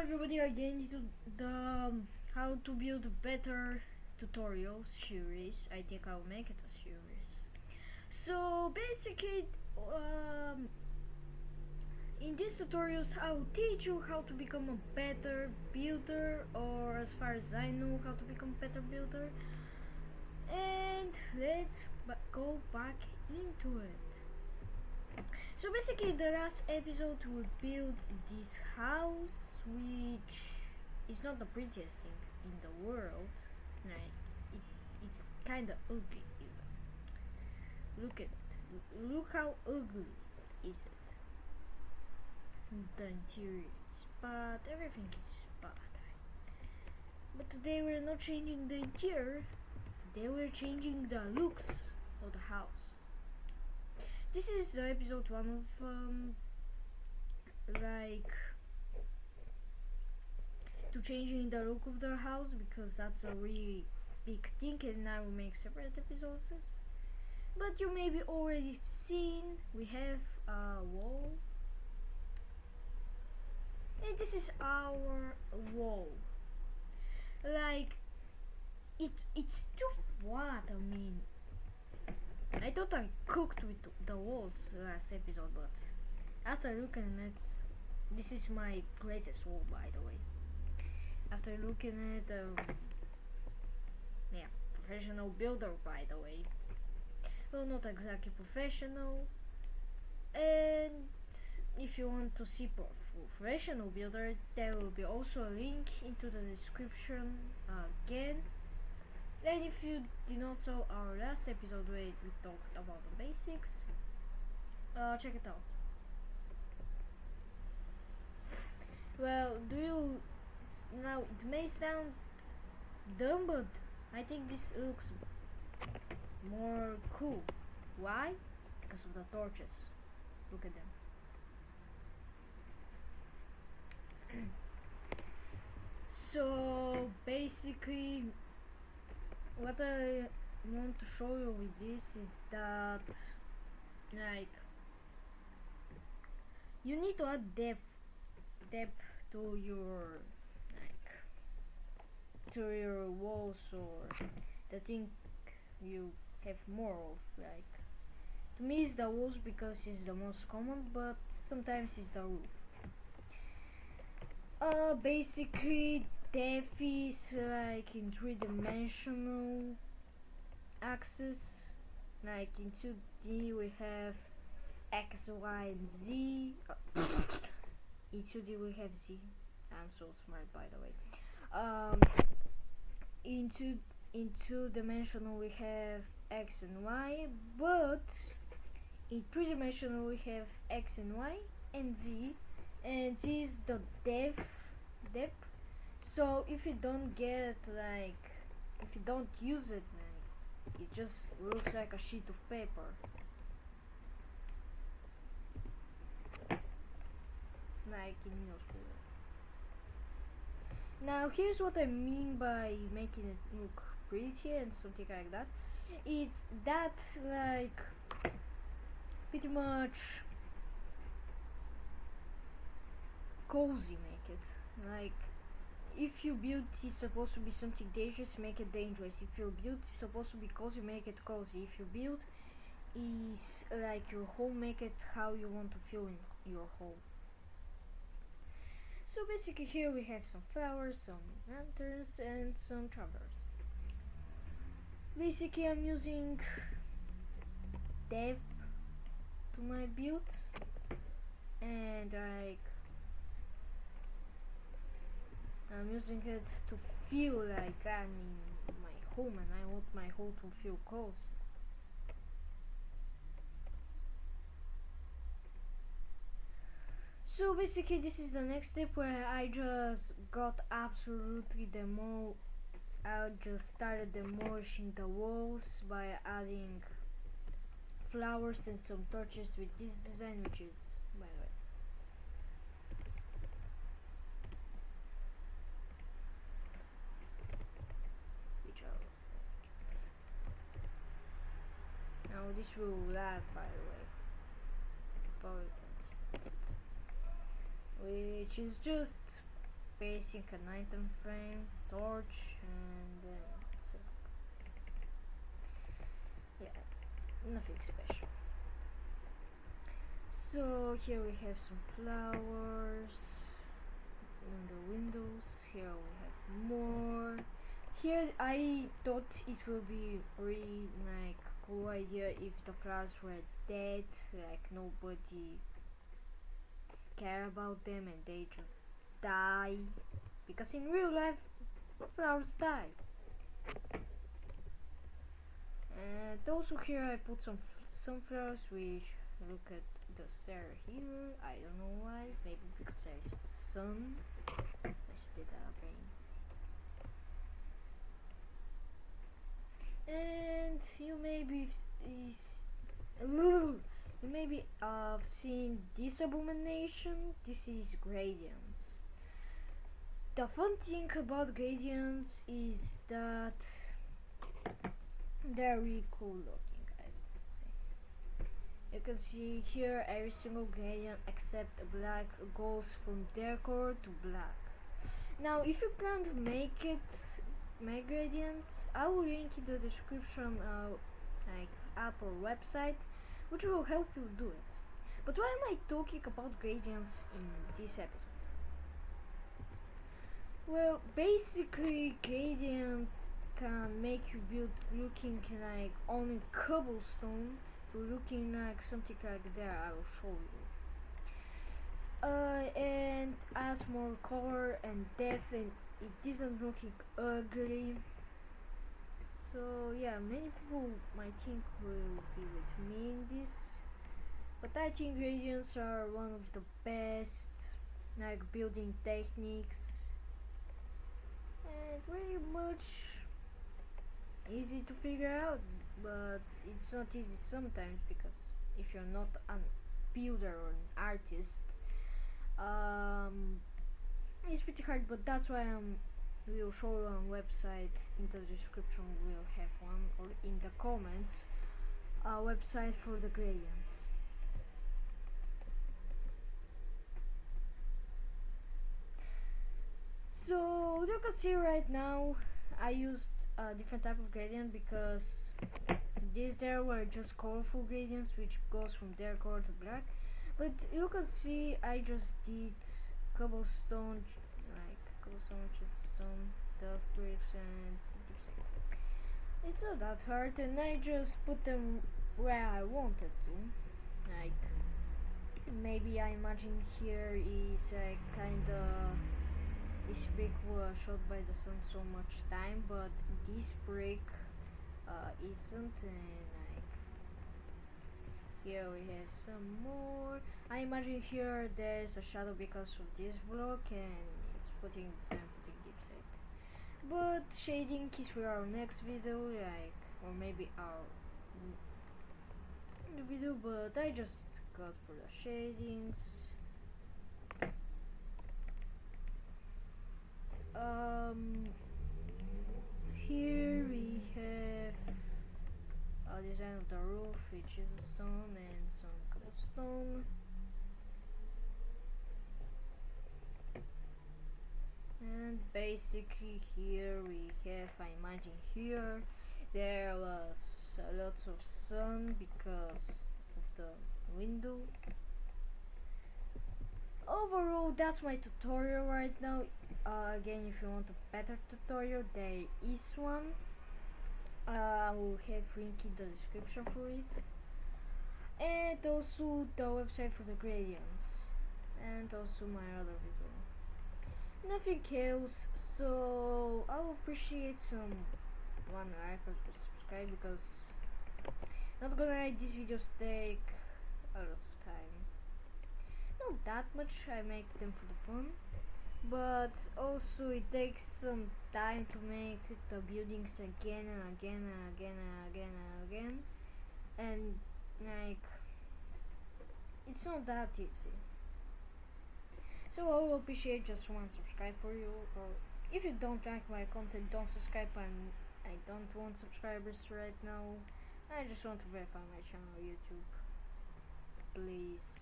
everybody again to the how to build better tutorial series. I think I'll make it a series. So basically, um, in these tutorials I'll teach you how to become a better builder, or as far as I know how to become a better builder. And let's go back into it. So basically, the last episode we built this house, which is not the prettiest thing in the world. Right? It's kind of ugly even. Look at it. Look how ugly is it. The interior is bad. Everything is bad. But today we're not changing the interior. Today we're changing the looks of the house. This is episode 1 of to changing the look of the house, because that's a really big thing, and I will make separate episodes. But you maybe already seen we have a wall, and this is our wall. Like it's too flat. I mean, I thought I cooked with the walls last episode, but after looking at it, this is my greatest wall, by the way. After looking at professional builder, by the way. Well, not exactly professional. And if you want to see professional builder, there will be also a link into the description again. And if you did not saw our last episode where we talked about the basics, check it out. Well, now it may sound dumb, but I think this looks more cool. Why? Because of the torches. Look at them. So basically, what I want to show you with this is that, like, you need to add depth to your walls, or the thing you have more of. Like, to me it's the walls because it's the most common, but sometimes it's the roof. Basically, depth is like in 3-dimensional axis. Like in 2D we have X, Y, and Z. In 2D we have Z. I'm so smart, by the way. In 2-dimensional we have X and Y, but in 3-dimensional we have X and Y and Z, and Z is the depth. So if you don't if you don't use it, it just looks like a sheet of paper. Like in middle school. Now here's what I mean by making it look pretty and something like that. It's that, like, pretty much cozy make it. Like, if your build is supposed to be something dangerous, make it dangerous. If your build is supposed to be cozy, make it cozy. If your build is like your home, make it how you want to feel in your home. So basically here we have some flowers, some lanterns, and some travelers. Basically I'm using depth to my build, and I'm using it to feel like I'm in my home, and I want my home to feel cozy. So basically this is the next step, where I just got absolutely I just started demolishing the walls by adding flowers and some torches with this design, which is, by the way, now this will lag, by the way, probably can't see it, which is just spacing, an item frame, torch, and then yeah, nothing special. So here we have some flowers on the windows. Here we have more. Here I thought it would be really like cool idea if the flowers were dead, like nobody care about them and they just die, because in real life flowers die. And also here I put some sunflowers, which look at the star here. I don't know why, maybe because there is the sun. I spit out rain. And you maybe seen this abomination. This is gradients. The fun thing about gradients is that they're really cool looking. You can see here every single gradient except black goes from decor to black. Now if you can't make gradients, I will link in the description like app or website which will help you do it. But why am I talking about gradients in this episode? Well, basically gradients can make you build looking like only cobblestone to looking like something like that. I will show you. And adds more color and depth, and it isn't looking ugly. So yeah, many people might think will be with me in this, but I think gradients are one of the best like building techniques, and very much easy to figure out. But it's not easy sometimes, because if you're not a builder or an artist, it's pretty hard. But that's why we'll show you on website. In the description we'll have one, or in the comments, a website for the gradients. So you can see right now I used a different type of gradient, because these there were just colorful gradients which goes from dark color to black. But you can see I just did cobblestone, chipstone, tough bricks, and deep. It's not that hard, and I just put them where I wanted to. Like maybe I imagine here is kinda, this brick was shot by the sun so much time, but this brick isn't. And like here we have some more. I imagine here there's a shadow because of this block, and it's putting deep set. But shading is for our next video, like, or maybe our video. But I just got for the shadings. Here we have a design of the roof, which is a stone and some cobblestone. And basically here we have, I imagine here there was lots of sun because of the window. Overall, that's my tutorial right now. Again, if you want a better tutorial, there is one. I will have link in the description for it, and also the website for the gradients, and also my other video. Nothing else, so I will appreciate some one like or subscribe, because not gonna lie, these videos take a lot of time. Not that much, I make them for the fun, but also it takes some time to make the buildings again and again and again and again and again, and like it's not that easy. So I will appreciate just one subscribe for you, or if you don't like my content, don't subscribe. I don't want subscribers right now. I just want to verify my channel on YouTube, please.